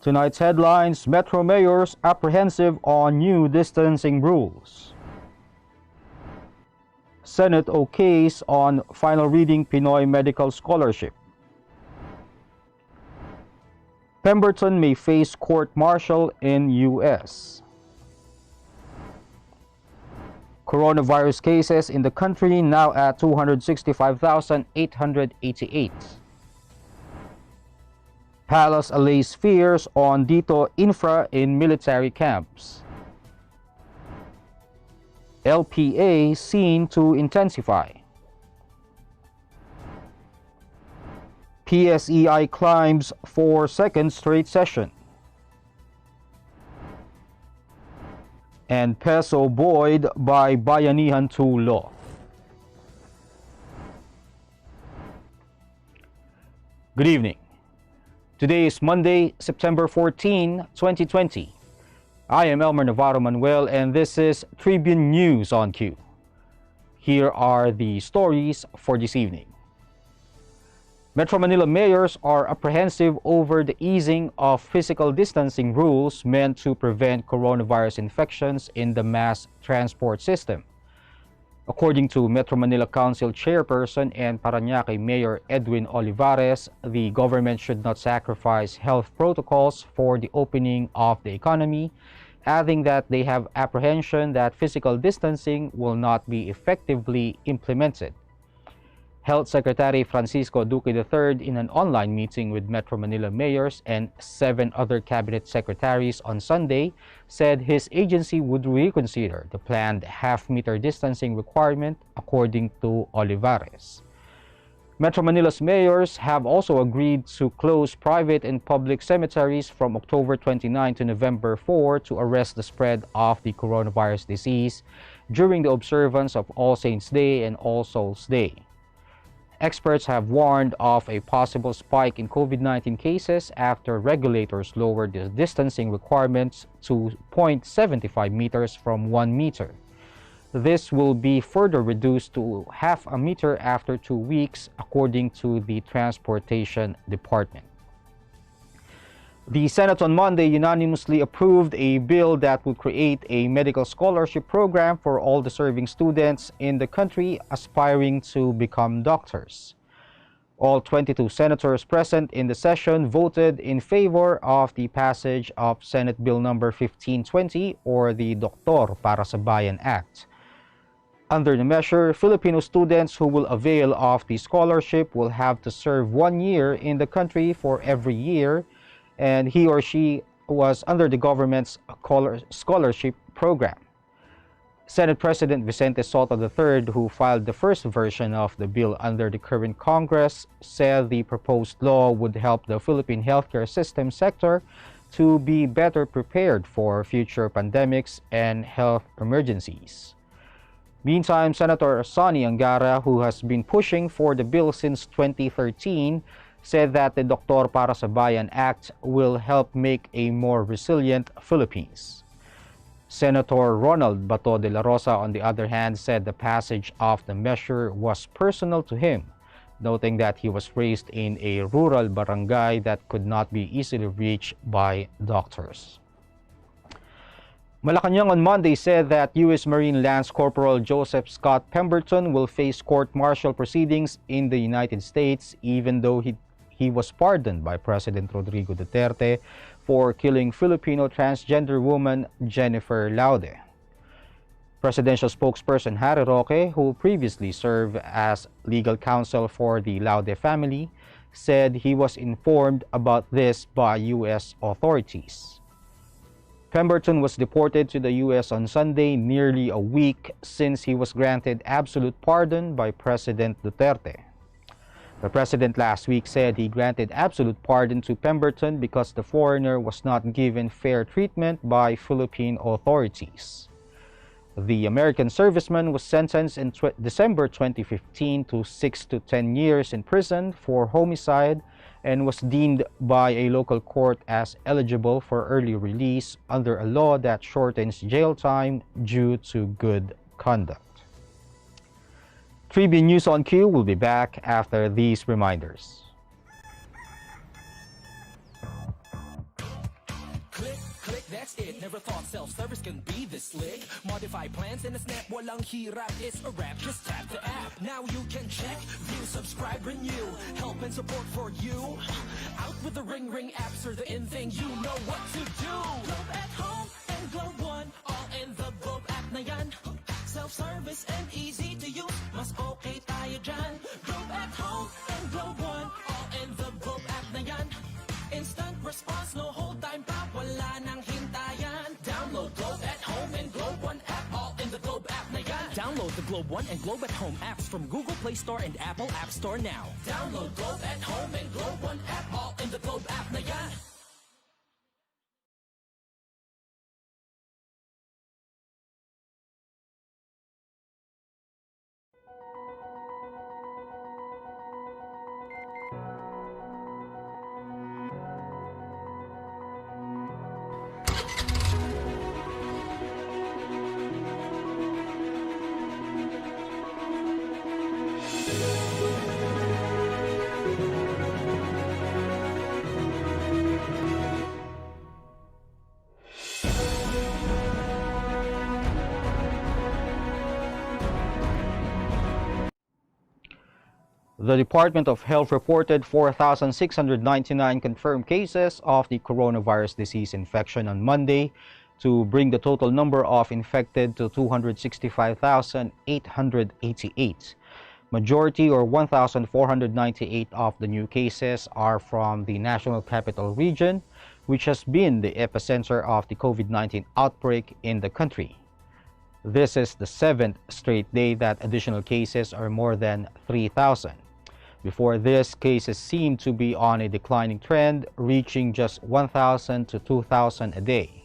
Tonight's headlines: Metro mayors apprehensive on new distancing rules. Senate okays on final reading Pinoy medical scholarship. Pemberton may face court-martial in U.S. Coronavirus cases in the country now at 265,888. Palace allays fears on dito infra in military camps. LPA seen to intensify. PSEi climbs for second straight session. And Peso buoyed by Bayanihan 2 law. Good evening. Today is Monday, September 14, 2020. I am Elmer Navarro Manuel and this is Tribune News on Q. Here are the stories for this evening. Metro Manila mayors are apprehensive over the easing of physical distancing rules meant to prevent coronavirus infections in the mass transport system. According to Metro Manila Council Chairperson and Parañaque Mayor Edwin Olivares, the government should not sacrifice health protocols for the opening of the economy, adding that they have apprehension that physical distancing will not be effectively implemented. Health Secretary Francisco Duque III, in an online meeting with Metro Manila mayors and 7 other cabinet secretaries on Sunday, said his agency would reconsider the planned half-meter distancing requirement, according to Olivares. Metro Manila's mayors have also agreed to close private and public cemeteries from October 29 to November 4 to arrest the spread of the coronavirus disease during the observance of All Saints' Day and All Souls' Day. Experts have warned of a possible spike in COVID-19 cases after regulators lowered the distancing requirements to 0.75 meters from 1 meter. This will be further reduced to half a meter after 2 weeks, according to the Transportation Department. The Senate on Monday unanimously approved a bill that would create a medical scholarship program for all deserving students in the country aspiring to become doctors. All 22 senators present in the session voted in favor of the passage of Senate Bill number 1520, or the Doktor para sa Bayan Act. Under the measure, Filipino students who will avail of the scholarship will have to serve 1 year in the country for every year, and he or she was under the government's scholarship program. Senate President Vicente Soto III, who filed the first version of the bill under the current Congress, said the proposed law would help the Philippine healthcare system sector to be better prepared for future pandemics and health emergencies. Meantime, Senator Sonny Angara, who has been pushing for the bill since 2013, said that the Doktor para sa Bayan Act will help make a more resilient Philippines. Senator Ronald Bato de la Rosa, on the other hand, said the passage of the measure was personal to him, noting that he was raised in a rural barangay that could not be easily reached by doctors. Malacanang on Monday said that U.S. Marine Lance Corporal Joseph Scott Pemberton will face court-martial proceedings in the United States, even though he was pardoned by President Rodrigo Duterte for killing Filipino transgender woman Jennifer Laude. Presidential spokesperson Harry Roque, who previously served as legal counsel for the Laude family, said he was informed about this by U.S. authorities. Pemberton was deported to the U.S. on Sunday, nearly a week since he was granted absolute pardon by President Duterte. The president last week said he granted absolute pardon to Pemberton because the foreigner was not given fair treatment by Philippine authorities. The American serviceman was sentenced in December 2015 to 6 to 10 years in prison for homicide and was deemed by a local court as eligible for early release under a law that shortens jail time due to good conduct. Tribune News on Q will be back after these reminders. that's it. Never thought self-service can be this slick. Modify plans in a snap, walang hirap, it's a wrap. Just tap the app, now you can check, view, subscribe, renew, help and support for you. Out with the ring apps or the in thing, you know what to do. Globe at home and Globe One, all in the Globe app na yan. Self-service and easy to use, mas okay tayo dyan. Globe at home and Globe One, all in the Globe app na yan. Instant response, no hold time pa, wala nang hintayan. Download Globe at Home and Globe One app, all in the Globe app na yan. Download the Globe One and Globe at Home apps from Google Play Store and Apple App Store now. Download Globe at Home and Globe One app, all in the Globe app na yan. The Department of Health reported 4,699 confirmed cases of the coronavirus disease infection on Monday to bring the total number of infected to 265,888. Majority, or 1,498 of the new cases, are from the National Capital Region, which has been the epicenter of the COVID-19 outbreak in the country. This is the 7th straight day that additional cases are more than 3,000. Before this, cases seemed to be on a declining trend, reaching just 1,000 to 2,000 a day.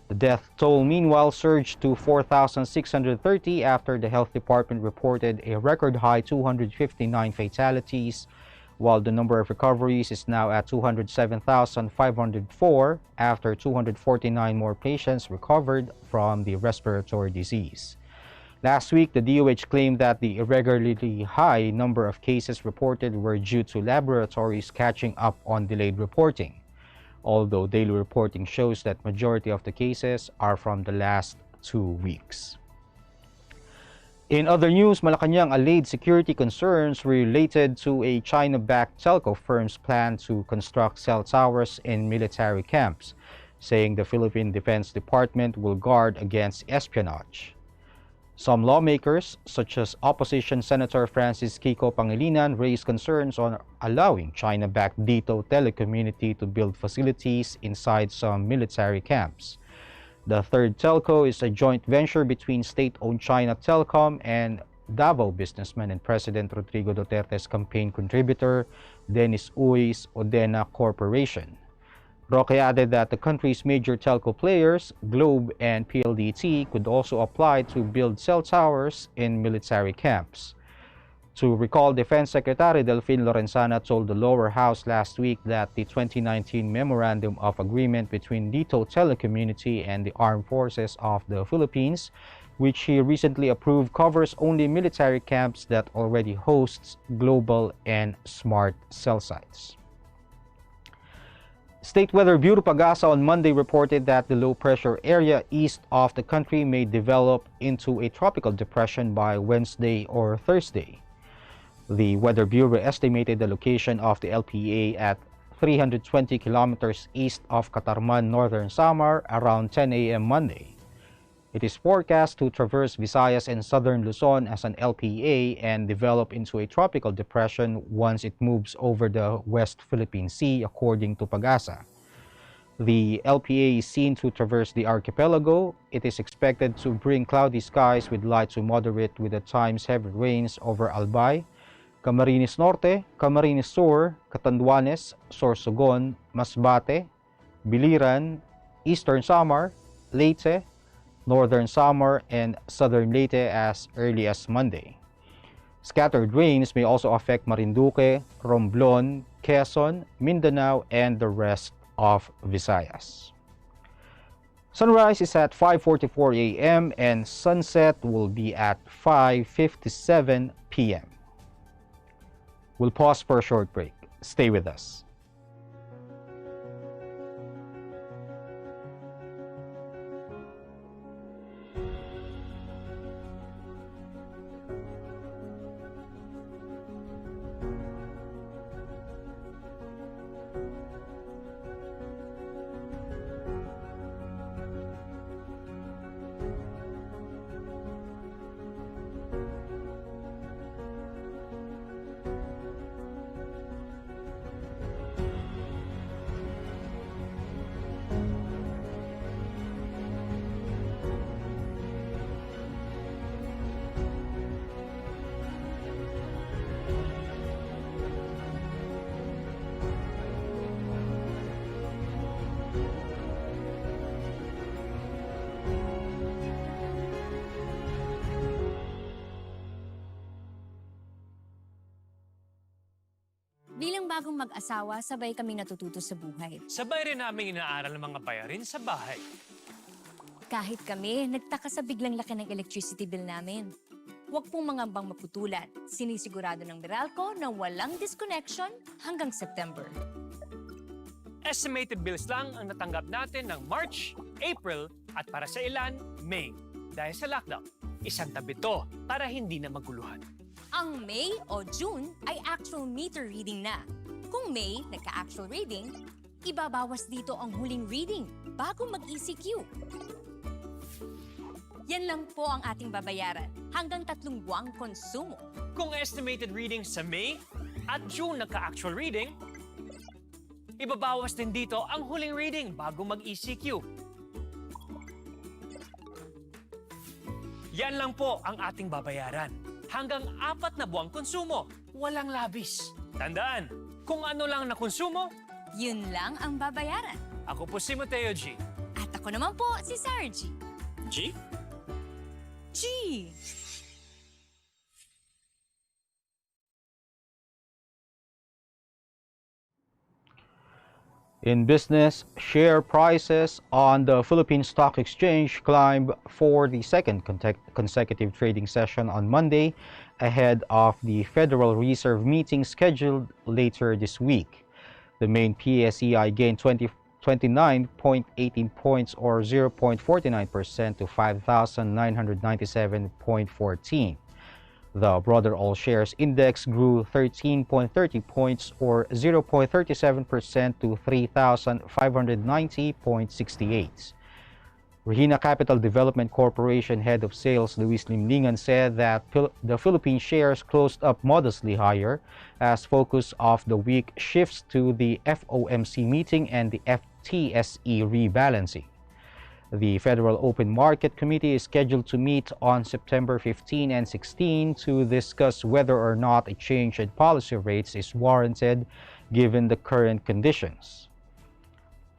The death toll, meanwhile, surged to 4,630 after the Health Department reported a record high 259 fatalities, while the number of recoveries is now at 207,504 after 249 more patients recovered from the respiratory disease. Last week, the DOH claimed that the irregularly high number of cases reported were due to laboratories catching up on delayed reporting, although daily reporting shows that majority of the cases are from the last 2 weeks. In other news, Malacanang allayed security concerns related to a China-backed telco firm's plan to construct cell towers in military camps, saying the Philippine Defense Department will guard against espionage. Some lawmakers, such as opposition Senator Francis Kiko Pangilinan, raised concerns on allowing China-backed Dito Telecommunity to build facilities inside some military camps. The third telco is a joint venture between state-owned China Telecom and Davao businessman and President Rodrigo Duterte's campaign contributor, Dennis Uй's Odena Corporation. Roque added that the country's major telco players, Globe and PLDT, could also apply to build cell towers in military camps. To recall, Defense Secretary Delfin Lorenzana told the lower house last week that the 2019 Memorandum of Agreement between Dito Telecommunity and the Armed Forces of the Philippines, which he recently approved, covers only military camps that already hosts global and smart cell sites. State Weather Bureau Pagasa on Monday reported that the low-pressure area east of the country may develop into a tropical depression by Wednesday or Thursday. The Weather Bureau estimated the location of the LPA at 320 kilometers east of Catarman, northern Samar, around 10 a.m. Monday. It is forecast to traverse Visayas and southern Luzon as an LPA and develop into a tropical depression once it moves over the West Philippine Sea, according to Pagasa. The LPA is seen to traverse the archipelago. It is expected to bring cloudy skies with light to moderate with at times heavy rains over Albay, Camarines Norte, Camarines Sur, Catanduanes, Sorsogon, Masbate, Biliran, Eastern Samar, Leyte, Northern Samar, and Southern Leyte as early as Monday. Scattered rains may also affect Marinduque, Romblon, Quezon, Mindanao, and the rest of Visayas. Sunrise is at 5:44 a.m. and sunset will be at 5:57 p.m. We'll pause for a short break. Stay with us. Bilang bagong mag-asawa, sabay kami natututo sa buhay. Sabay rin namin inaaral ng mga bayarin sa bahay. Kahit kami, nagtaka sa biglang laki ng electricity bill namin. Huwag pong mangambang maputulan. Sinisigurado ng Meralco na walang disconnection hanggang September. Estimated bills lang ang natanggap natin ng March, April at para sa ilan, May. Dahil sa lockdown, isang tabi to para hindi na maguluhan. Ang May o June ay actual meter reading na. Kung May nagka-actual reading, ibabawas dito ang huling reading bago mag-ECQ. Yan lang po ang ating babayaran hanggang 3 buwang konsumo. Kung estimated reading sa May at June nagka-actual reading, ibabawas din dito ang huling reading bago mag-ECQ. Yan lang po ang ating babayaran. Hanggang 4 na buwang konsumo, walang labis. Tandaan, kung ano lang na konsumo, Yun lang ang babayaran. ako po si Mateo G. At ako naman po si Sarah G. G? G! In business, share prices on the Philippine Stock Exchange climbed for the second consecutive trading session on Monday ahead of the Federal Reserve meeting scheduled later this week. The main PSEi gained 29.18 points or 0.49% to 5,997.14. The broader all shares index grew 13.30 points or 0.37% to 3,590.68. Regina Capital Development Corporation head of sales Luis Limlingan said that the Philippine shares closed up modestly higher as focus of the week shifts to the FOMC meeting and the FTSE rebalancing. The Federal Open Market Committee is scheduled to meet on September 15 and 16 to discuss whether or not a change in policy rates is warranted given the current conditions.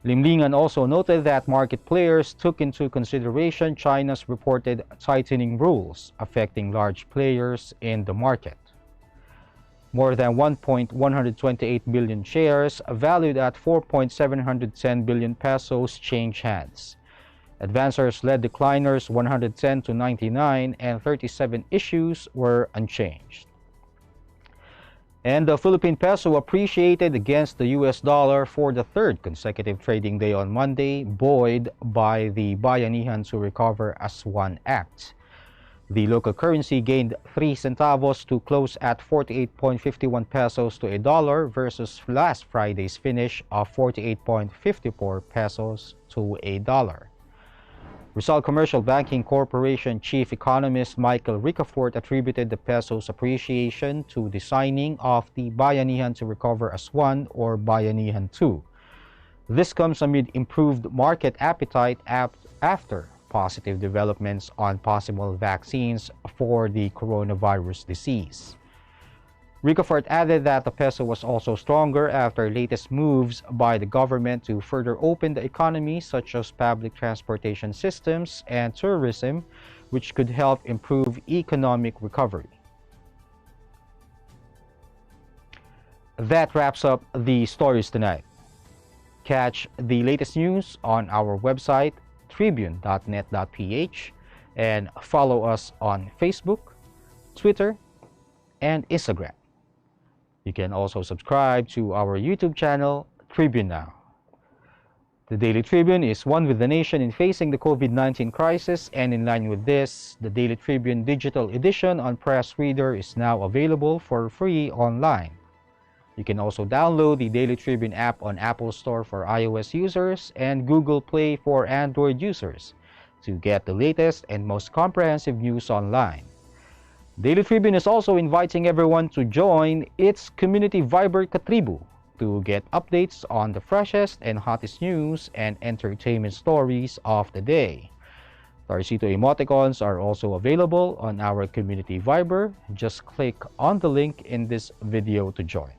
Limlingan also noted that market players took into consideration China's reported tightening rules affecting large players in the market. More than 1.128 billion shares, valued at 4.710 billion pesos, changed hands. Advancers led decliners 110 to 99 and 37 issues were unchanged. And the Philippine peso appreciated against the US dollar for the third consecutive trading day on Monday, buoyed by the Bayanihan to Recover as One Act. The local currency gained 3 centavos to close at 48.51 pesos to a dollar versus last Friday's finish of 48.54 pesos to a dollar. Rizal Commercial Banking Corporation Chief Economist Michael Ricafort attributed the peso's appreciation to the signing of the Bayanihan to Recover as One or Bayanihan 2. This comes amid improved market appetite after positive developments on possible vaccines for the coronavirus disease. Ricafort added that the peso was also stronger after latest moves by the government to further open the economy, such as public transportation systems and tourism, which could help improve economic recovery. That wraps up the stories tonight. Catch the latest news on our website, tribune.net.ph, and follow us on Facebook, Twitter, and Instagram. You can also subscribe to our YouTube channel, Tribune Now. The Daily Tribune is one with the nation in facing the COVID-19 crisis, and in line with this, the Daily Tribune digital edition on Press Reader is now available for free online. You can also download the Daily Tribune app on Apple Store for iOS users and Google Play for Android users to get the latest and most comprehensive news online. Daily Tribune is also inviting everyone to join its community Viber Katribu to get updates on the freshest and hottest news and entertainment stories of the day. Tarcito emoticons are also available on our community Viber. Just click on the link in this video to join.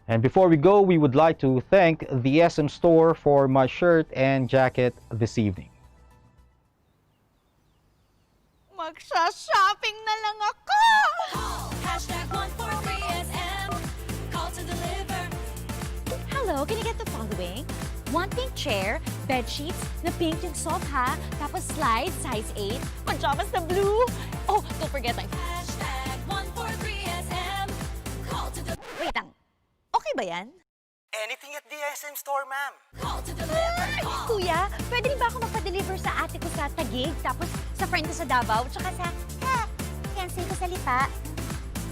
And before we go, we would like to thank the SM Store for my shirt and jacket this evening. Magsha-shopping na lang ako! #143SM Hello, can I get the following? One pink chair, bed sheets, na pink yung sofa, tapos slides, size 8, pajamas na blue. Oh, don't forget my hashtag 143SM. Call to the... Wait lang, okay ba yan? Anything at the SM store, ma'am. Call to deliver. Kuya, pwede rin ba ako magpa-deliver sa ate ko sa Taguig, tapos sa friend ko sa Davao, tsaka sa... Cancel ko sa Lipa.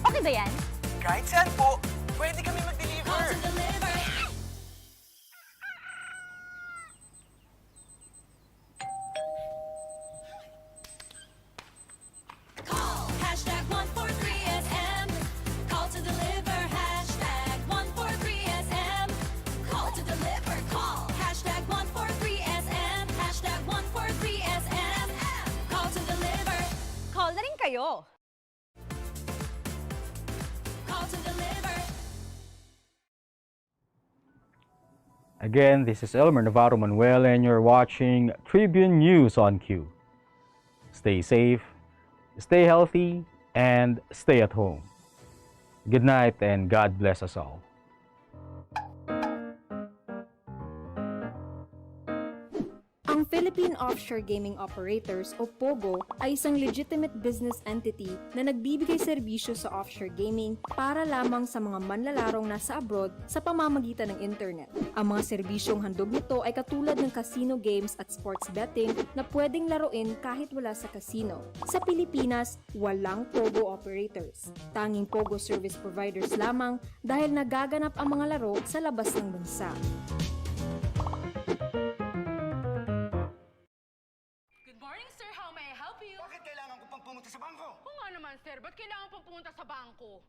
Okay ba yan? Kahit saan po, pwede kami mag-deliver. Call to deliver. Call, hashtag 143SM. Call to deliver, hashtag 143SM. Call to deliver, call, hashtag 143SM. Hashtag 143SM. Call to deliver. Call na rin kayo. Call to deliver. Again, this is Elmer Navarro Manuel and you're watching Tribune News on Q. Stay safe, stay healthy, and stay at home. Good night and God bless us all. Ang Philippine Offshore Gaming Operators o POGO ay isang legitimate business entity na nagbibigay serbisyo sa offshore gaming para lamang sa mga manlalarong nasa abroad sa pamamagitan ng internet. Ang mga serbisyong handog nito ay katulad ng casino games at sports betting na pwedeng laruin kahit wala sa casino. Sa Pilipinas, walang POGO operators. Tanging POGO service providers lamang dahil nagaganap ang mga laro sa labas ng bansa. Good morning, sir. How may I help you? Bakit kailangan ko pang pumunta sa bangko? Oo nga naman, sir. Ba't kailangan pang pumunta sa bangko?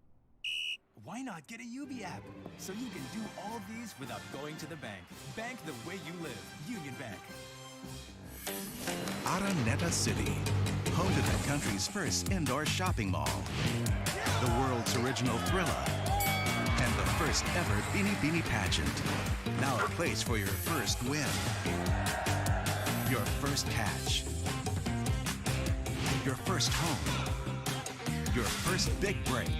Why not get a UB app so you can do all these without going to the bank? Bank the way you live. Union Bank. Araneta City, home to the country's first indoor shopping mall, the world's original Thrilla, and the first ever Bini Bini pageant. Now a place for your first win, your first hatch, your first home, your first big break,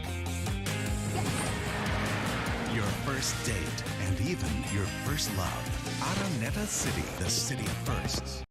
your first date, and even your first love. Araneta City, the city of firsts.